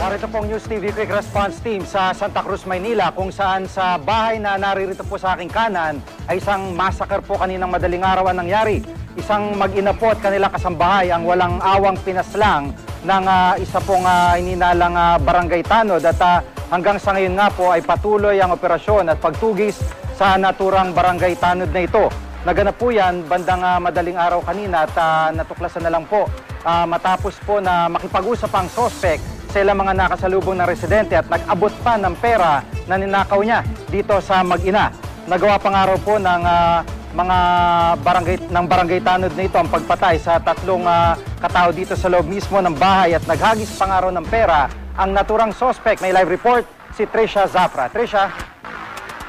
Narito pong News TV Quick Response Team sa Santa Cruz, Maynila, kung saan sa bahay na naririto po sa aking kanan ay isang massacre po kaninang madaling araw ang nangyari. Isang mag-ina po at kanilang kasambahay ang walang awang pinaslang ng isa pong ininalang barangay tanod at hanggang sa ngayon nga po ay patuloy ang operasyon at pagtugis sa naturang barangay tanod na ito. Naganap po yan bandang madaling araw kanina at natuklasan na lang po matapos po na makipag-usap ang sospek sa ilang mga nakasalubong na residente at nag-abot pa ng pera na ninakaw niya dito sa mag-ina. Nagawa pang araw po ng mga barangay tanod na ito ang pagpatay sa tatlong katao dito sa loob mismo ng bahay at naghagis pang araw ng pera ang naturang sospek. May live report si Trisha Zafra. Trisha?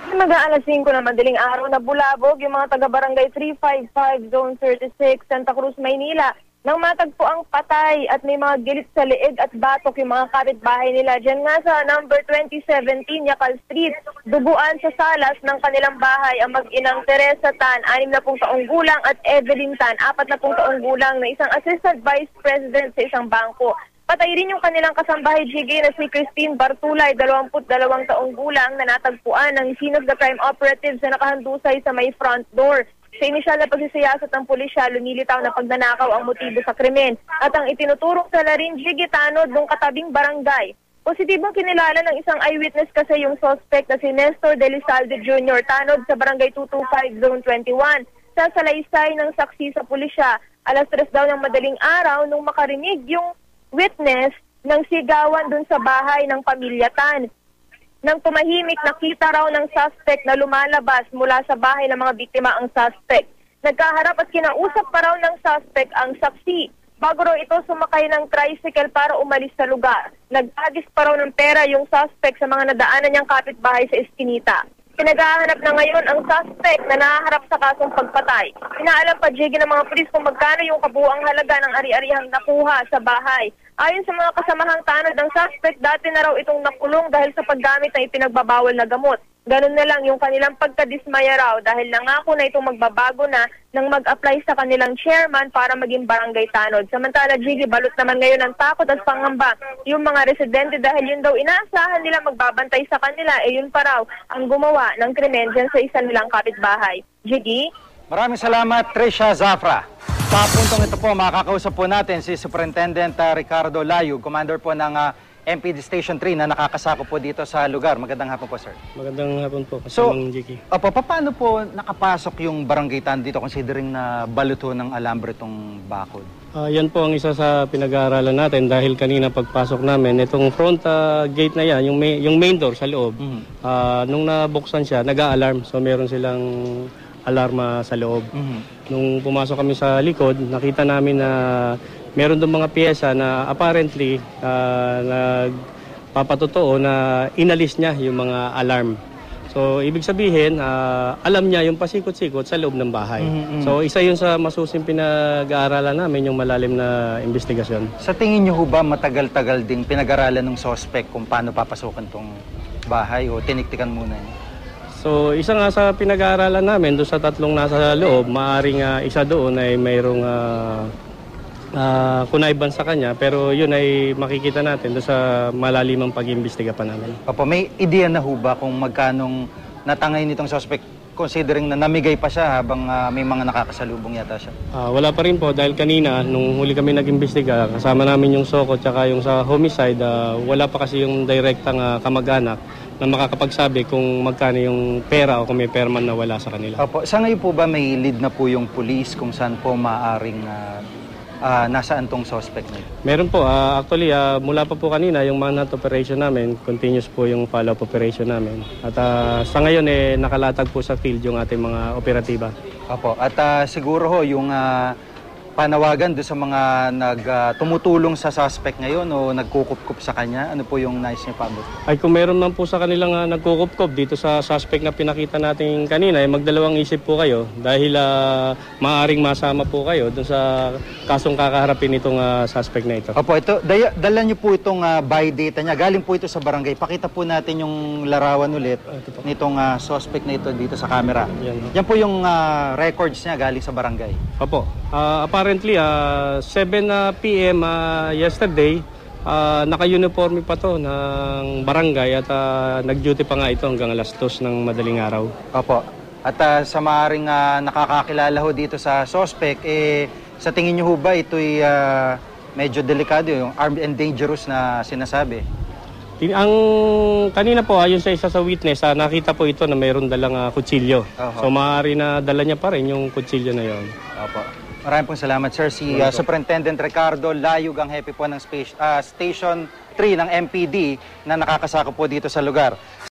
Mag-aalas 5 na madaling araw na bulabog yung mga taga-barangay 355 Zone 36 Santa Cruz, Maynila nang matagpo ang patay at may mga gilit sa leeg at batok yung mga kapitbahay nila. Diyan nga sa number 2017 Yakal Street, duguan sa salas ng kanilang bahay ang mag-inang Teresa Tan, 60 taong gulang, at Evelyn Tan, 40 taong gulang, na isang assistant vice president sa isang bangko. Patay rin yung kanilang kasambahay Jiggy na si Christine Bartulay, 22 taong gulang, na natagpuan ng scene of the crime operatives na nakahandusay sa may front door. Sa inisyal na pagsisiyasat ng pulisya, lumilitaw na pagnanakaw ang motibo sa krimen at ang itinuturong salarin Jiggy tanod ng katabing barangay. Positibong kinilala ng isang eyewitness kasi yung suspect na si Nestor Delizalde Jr. tanod sa barangay 225 Zone 21. Sa salaysay ng saksi sa pulisya, alas 3 daw ng madaling araw nung makarinig yung witness ng sigawan dun sa bahay ng pamilya Tan. Nang tumahimik, nakita raw ng suspect na lumalabas mula sa bahay ng mga biktima ang suspect. Nagkaharap at kinausap pa raw ng suspect ang saksi bago raw ito sumakay ng tricycle para umalis sa lugar. Nagtagis pa raw ng pera yung suspect sa mga nadaanan niyang kapitbahay sa eskinita. Pinaghahanap na ngayon ang suspect na nahaharap sa kasong pagpatay. Inaalam pa Jiggy ng mga pulis kung magkano yung kabuuang halaga ng ari-arihang nakuha sa bahay. Ayon sa mga kasamahang tanod ng suspect, dati na raw itong nakulong dahil sa paggamit ng ipinagbabawal na gamot. Ganun na lang yung kanilang pagkadismaya raw dahil nangako na itong magbabago na nang mag-apply sa kanilang chairman para maging barangay tanod. Samantala, Jiggy, balot naman ngayon ng takot at pangamba yung mga residente dahil yun daw inaasahan nila magbabantay sa kanila, yun pa raw ang gumawa ng krimen dyan sa isa nilang kapitbahay. Jiggy? Maraming salamat, Trisha Zafra. Sa puntong ito po, makakausap po natin si Superintendent Ricardo Layug, Commander po ng MPD Station 3 na nakakasako po dito sa lugar. Magandang hapon po, sir. Magandang hapon po, Kasamang Jiggy. Paano po nakapasok yung barangay tanod dito considering na baluto ng alambre itong bakod? Yan po ang isa sa pinag-aaralan natin dahil kanina pagpasok namin, itong front gate na yan, yung main door sa loob, nung nabuksan siya, nag-a-alarm. So meron silang alarma sa loob. Nung pumasok kami sa likod, nakita namin na meron doon mga piyesa na apparently nagpapatotoo na inalis niya yung mga alarm. So ibig sabihin, alam niya yung pasikot-sikot sa loob ng bahay. So isa yun sa masusing pinag-aaralan namin, yung malalim na investigasyon. Sa tingin niyo ho ba matagal-tagal ding pinag-aralan ng suspect kung paano papasukan tong bahay o tiniktikan muna niya? So, isa nga sa pinag-aaralan namin doon sa tatlong nasa loob, maaaring isa doon ay mayroong kunayban sa kanya, pero yun ay makikita natin doon sa malalimang pag-imbestiga pa namin. Opo, may ideya na ho ba kung magkanong natangay nitong suspect considering na namigay pa siya habang may mga nakakasalubong yata siya? Wala pa rin po dahil kanina, nung huli kami nag-imbestiga, kasama namin yung SOCO tsaka yung sa homicide, wala pa kasi yung direktang kamag-anak na makakapagsabi kung magkano yung pera o kung may pera man na wala sa kanila. Opo, sa ngayon po ba may lead na po yung police kung saan po maaaring nasaan tong suspect na ito? Meron po. Actually, mula pa po kanina yung manhunt operation namin, continuous po yung follow-up operation namin. At sa ngayon, nakalatag po sa field yung ating mga operatiba. Opo, at siguro ho yung panawagan doon sa mga tumutulong sa suspect ngayon o nagkukup-kup sa kanya? Ano po yung nais niyo paabot? Ay kung meron man po sa kanilang nagkukup-kup dito sa suspect na pinakita natin kanina, magdalawang isip po kayo dahil maaaring masama po kayo doon sa kasong kakaharapin itong suspect na ito. Opo, ito, dala niyo po itong buy data niya. Galing po ito sa barangay. Pakita po natin yung larawan ulit nitong suspect na ito dito sa camera. Yan po yung records niya galing sa barangay. Opo. Apparently, 7 p.m. Yesterday, Naka-uniforme pa to ng barangay at nag-duty pa nga ito hanggang alas 2 ng madaling araw. Opo. At sa maaaring nakakakilala ho dito sa suspect, sa tingin niyo ho ba ito'y medyo delikado, yung armed and dangerous na sinasabi? Ang kanina po, ayon sa isa sa witness, nakita po ito na mayroon dalang kutsilyo. So maaari na dala niya pa rin yung kutsilyo na yon. Opo. Maraming pong salamat, sir. Si Superintendent Ricardo Layug, ang hepe po ng Station 3 ng MPD na nakakasako po dito sa lugar.